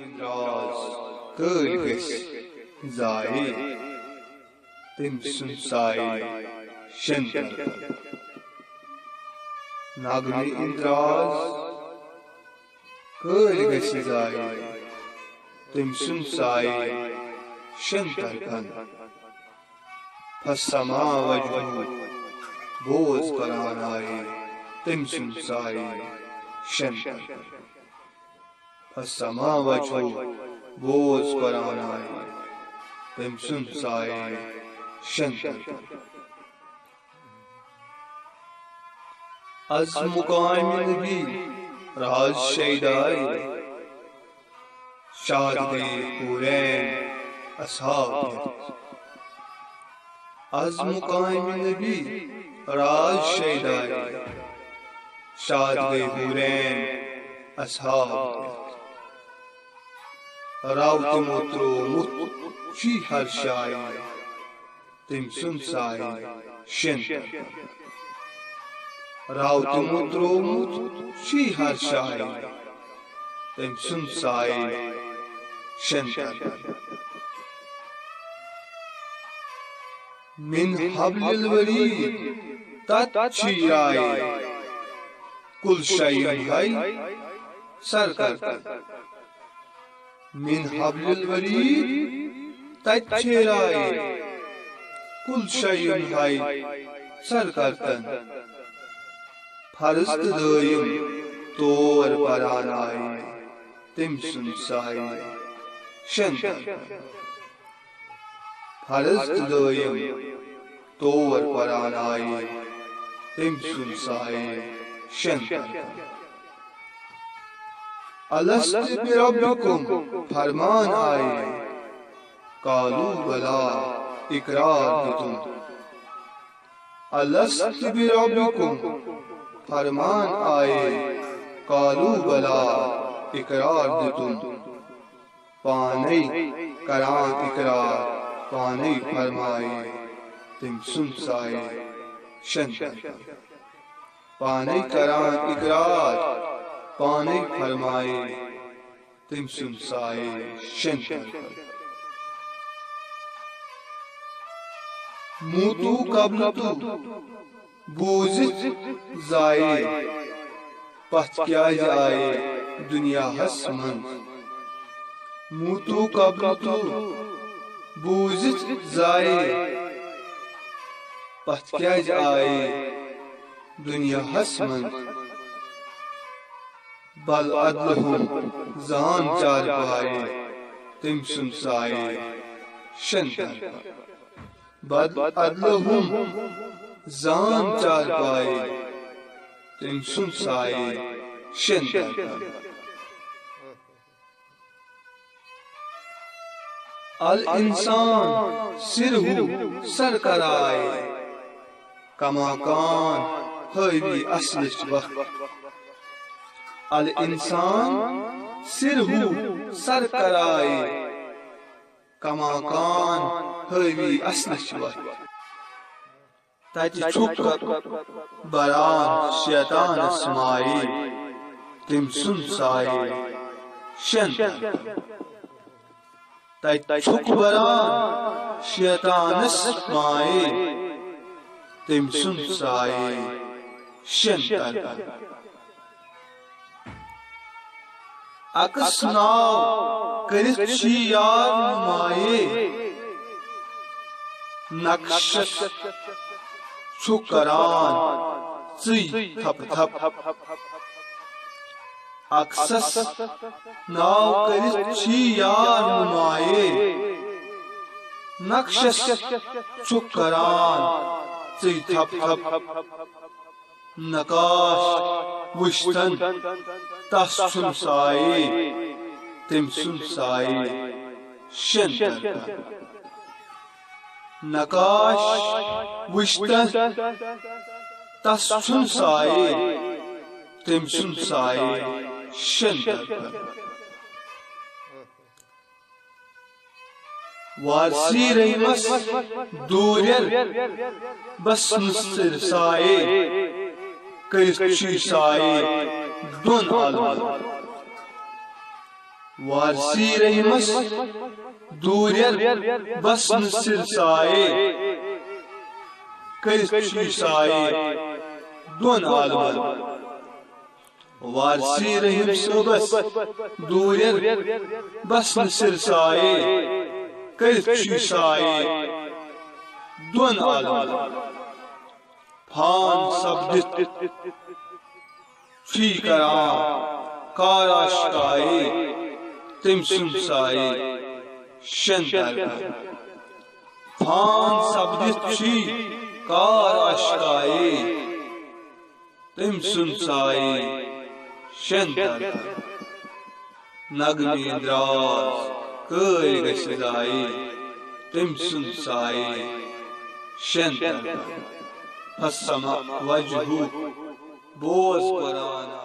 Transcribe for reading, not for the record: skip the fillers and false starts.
اندراز کٲلۍ گژھِ ضایع تٔمۍ سُنٛد سایہِ شین طرفن نغمہِ اندراز کٲلۍ گژھِ ضایع تٔمۍ سُنٛد سایہِ شین طرفن فالسما وجهه بوز قرآن آئے تٔمۍ سُنٛد سایہِ شین طرفن فالسما وجهه بوز قرآن آئے تٔمۍ سُنٛد سایہِ شین طرفن از مقام نبی راز شیدائی شاد گئے حورین اصحاب از مقام نبی راز شیدائی شاد گئے حورین اصحاب راوت مترو مت چی ہر شائی تٔمۍ سُنٛد سایہِ شین طرفن راوت مترومت چی ہر شائی تٔمۍ سُنٛد سایہِ شین طرفن من حبل الورید تت چیرائے کل شیء ہے سر کرتن من حبل الورید تت چیرائے کل شیء ہے سر کرتن فرض دٲیِم طور پران آئے تٔمۍ سُنٛد سایہِ شین طرفن فرض دٲیِم طور پران آئے تٔمۍ سُنٛد سایہِ شین طرفن الست بربکم فرمان آئے قالوا بلا اقرار دتم الست بربکم فرمان آئے قالوا بلا اقرار دتم پانے کران اقرار پانے فرمائے تٔمۍ سُنٛد سایہِ شین طرفن پانے کران اقرار پانے فرمائے تٔمۍ سُنٛد سایہِ شین طرفن موتو قبل تو بوٗزِتھ زایہِ پتھ کیٛازِ آیے دُنیاہس منٛز موتو قبل تو بوٗزِتھ زایہِ پتھ کیٛازِ آیے دُنیاہس منٛز بل عدلہم زان چار پایے تٔمۍ سُنٛد سایہِ شین طرفن بد عدلہم زان چار پایے تٔمۍ سُنٛد سایہِ شین طرفن الانسان سرہو سر کرائے کماکان حاوی اصلچ وقت الانسان سرہو سر کرائے کماکان حاوی اصلچ وقت تتہِ چھُکھ بران شیطانس مایہِ تٔمۍ سُنٛد سایہِ شین طرفن تتہِ چھُکھ بران شیطانس مایہِ تٔمۍ سُنٛد سایہِ شین طرفن عکس ناو کٔرِتھ چھی یار نمایے نقشس چھُکھ کران ژٕے تھپ تھپ عکسس ناو کٔرِتھ چھی یار نمایے نقشس چھُکھ کران ژٕے تھپ تھپ نقاش وٕچھتن تس چھُنہٕ سایہِ تٔمۍ سُنٛد سایہِ شین طرفن نقاش وٕچھتن تس چھُنہٕ سایہِ تٔمۍ سُنٛد سایہِ شین طرفن وارسی رحمس دوٗرٮ۪ن بس مُستِر سایہِ کٔرِتھ چھُے سایہِ دۄن عالمن وارسی رحمس دوریر بسن سر سائے کرشی سائے دون عالمان وارسی رحم صبس دوریر بسن سر سائے کرشی سائے دون عالمان پھان سبدت فی کرام کاراشکائے تم سن سائے شن درگاہ پھان سبدت فی کاراشکائے تم سن سائے شن درگاہ نغمی اندراز کئی گسدائے تم سن سائے شن درگاہ فسما وجہو بوز قرآن